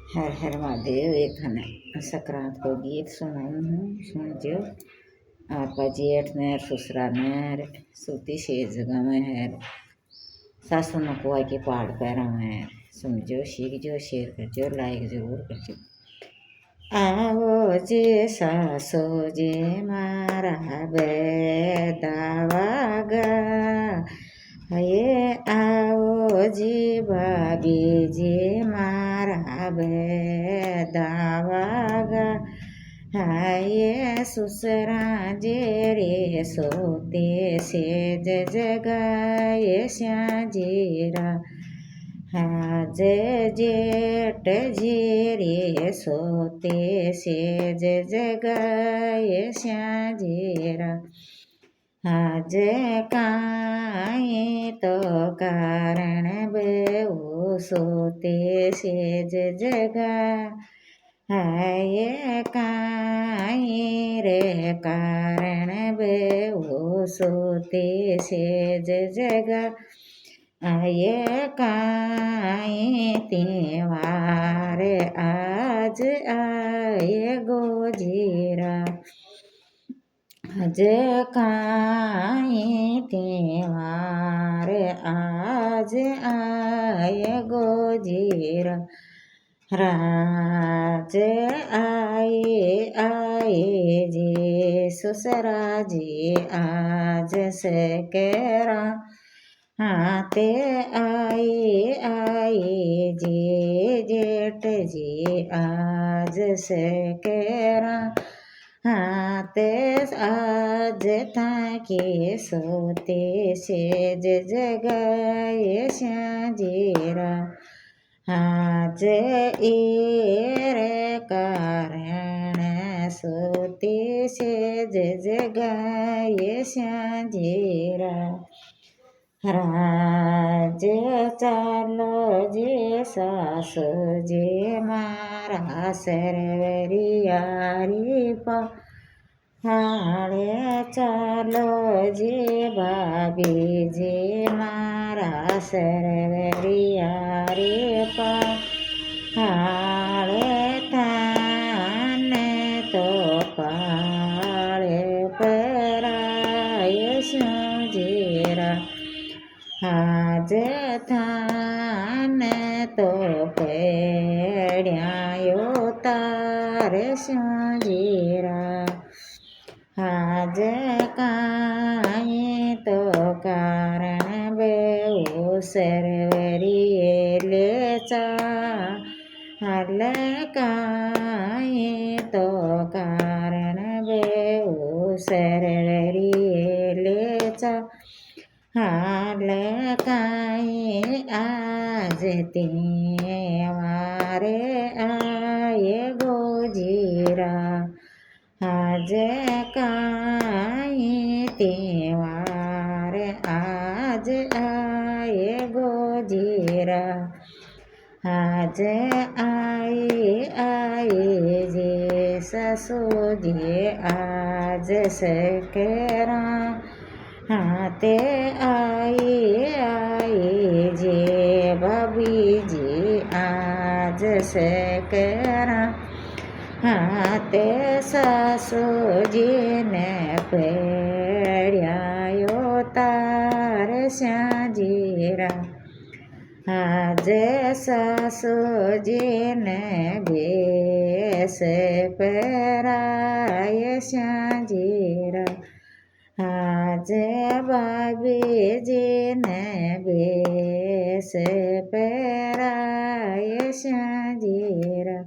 हर हर महादेव। एक हमें संक्रांत को गीत सुनाई हूँ, सुनजो। आपा जेठ नेर ससुरा नेर सूती सेज गवे है, सासू न कुआ के पहाड़ पैरा में। सुनजो, सीखजो, शेयर करजो, लाइक जरूर करजो। आओ जे सासो जे मारा बेदावा गा, ये आओ जी भाभी जी मारा बेदावा गा, ये ससुरा जे रे सोते से जगाए श्याजीरा, आज जेठ जीरे सोते से जगाए श्याजीरा, आज काई तो कारण बेऊ सोते से जगा, ये काई रे कारण बेऊ सोते से जगा, ये काई त्योहार आज आए गोजीरा, आज काई त्योहार आज आए गोजीरा, राज आए जे ससुरा जी आज से केरा, हाथे आए जे जेठ जी आज से केरा, हाथे आज ताके सोते से जगाए श्याजीरा, आज रे कारण सोते से जगाए श्याजीरा, राज चालो जे सासु जे मारा सरवरियारी पहाड़े, चालो जे भाभी जे मारा सरवरियारी पहाड़े, थाने तो पाड़े पराय श्याजीरा, आज थान तो पेड़्यायो तार श्याजीरा, आज काई तो कारण बेऊ सरवरिये लेचा, हाल काई तो कारण बेऊ सरवरिये लेचा, हाल काई आज त्योहार आए गोजीरा, आज काई त्योहार आज आए गोजीरा, आज आए जे ससु जी आज से केरा, हाथे आए जे भाभी जी आज से केरा, हाथे सासु जी ने पेड़्यायो तार श्याजीरा, आज सासु जी ने भेस पराय श्याजीरा, आज भाभी जी ने भेस पराय श्याजीरा,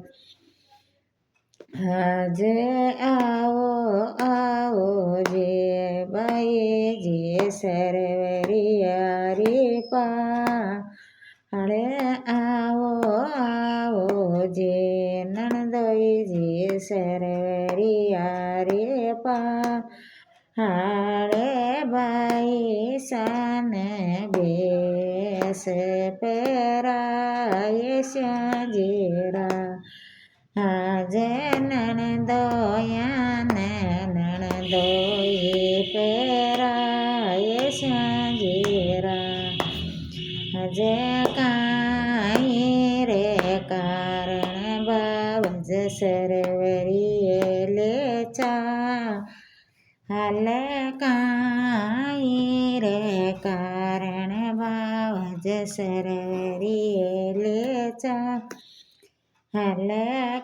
आज आओ जे बाई जी सरवरियारी पहाड़े, आओ जे ननदोई जी सरवरियारी पहाड़े, बाई सान भेस पराय श्याजीरा, आज ननदोया ननदोई पराय श्याजीरा, आज काई रे कारण જ સરવરીએ લેચા હાલ કાંઈ રે કારણ ભાવ જ સરવરીએ લેચા હાલ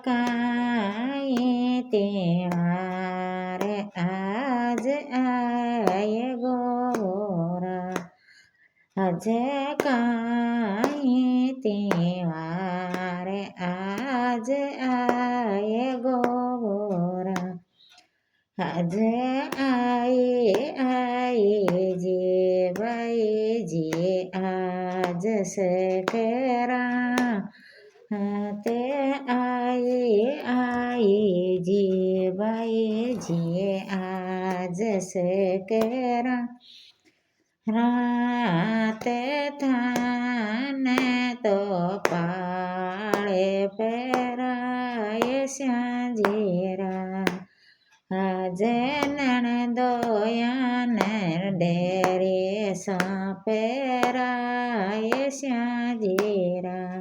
કાંઈ તેવાર આજ આય ગોરા આજે કાંઈ તેવાર આજ આય ગોરા આજે આયે જે ભાઈ જે આજ સકરા તે આયે જે ભાઈ જે આજ સકરા રાતે થાને તો પાળે પેરાય સાંજેરા આજે નણદોયાને ડેરે સાપેરાય સાંજેરા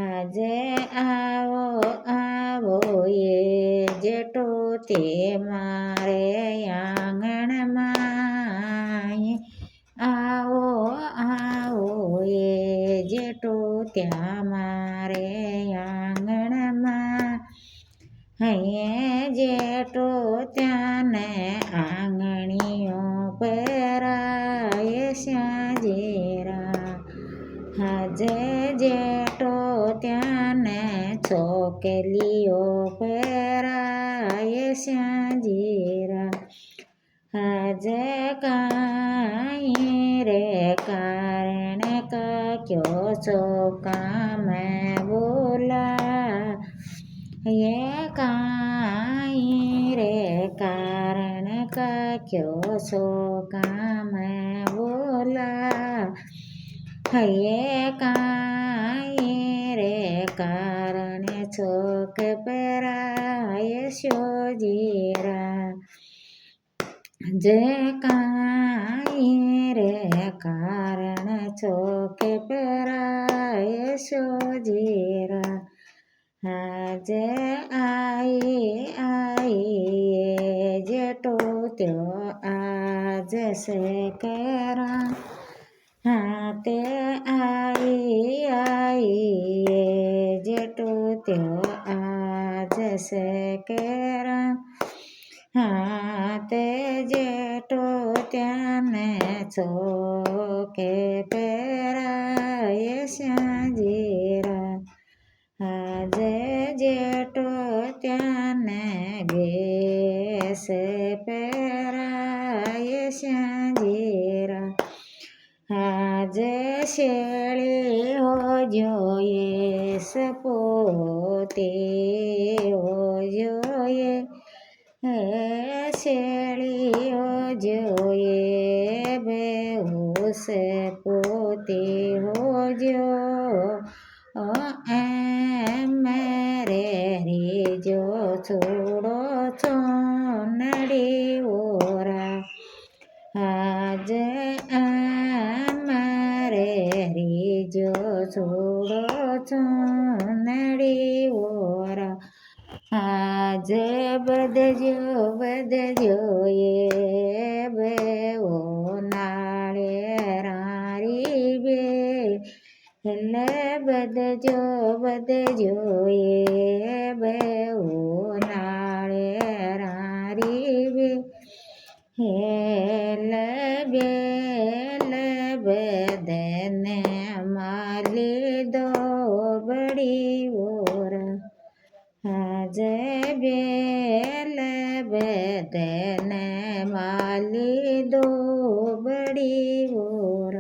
આજે આવો આવો એ જેટો તે મારે આંગણમાં આવો આવો એ જેટો ત્યાં મારે આંગણમાં હૈયે જેટો ત્યાંને આંગણીઓ પેરાય સાંજેરા આજે જેટો ત્યાંને છોકેલીઓ પેરાય સાંજેરા આજે કાંઈ રે કારણ કાક્યો ચોકામે બોલા એ કાંઈ રે કારણ કાક્યો ચોકામે બોલા હૈયે કાંઈ રે કારણ ચોક પેરાય સોજીરા જે કાંઈ રે કારણ ચોક પેરાય સોજીરા આજે આયે જેટો ત્યો આજ સકરા તે આયે જેટો ત્યો આજ સકરા તે જેટો ત્યાંને ચોકે પેરાય સાંજેરા આજે જેટો ત્યાંને બેસ પેરાય સાંજેરા આજે શેળી હો જોઈએ સપોતે હો જોઈએ શેળીઓ જોઈએ બેહુસ પોતે હોજો મેરે રીજો છોડો ચોનડી ઓરા આજે મારે રીજો છોડો ચોનડી ઓરા આજે બદજો એ બેઓ નાળે રારી બે એટલે બદજો એ બેઓ નાળે રારી બે હેલે બેદને માલી દો બડી ઓરા આજે બેદને માલી દો બડી ઓરા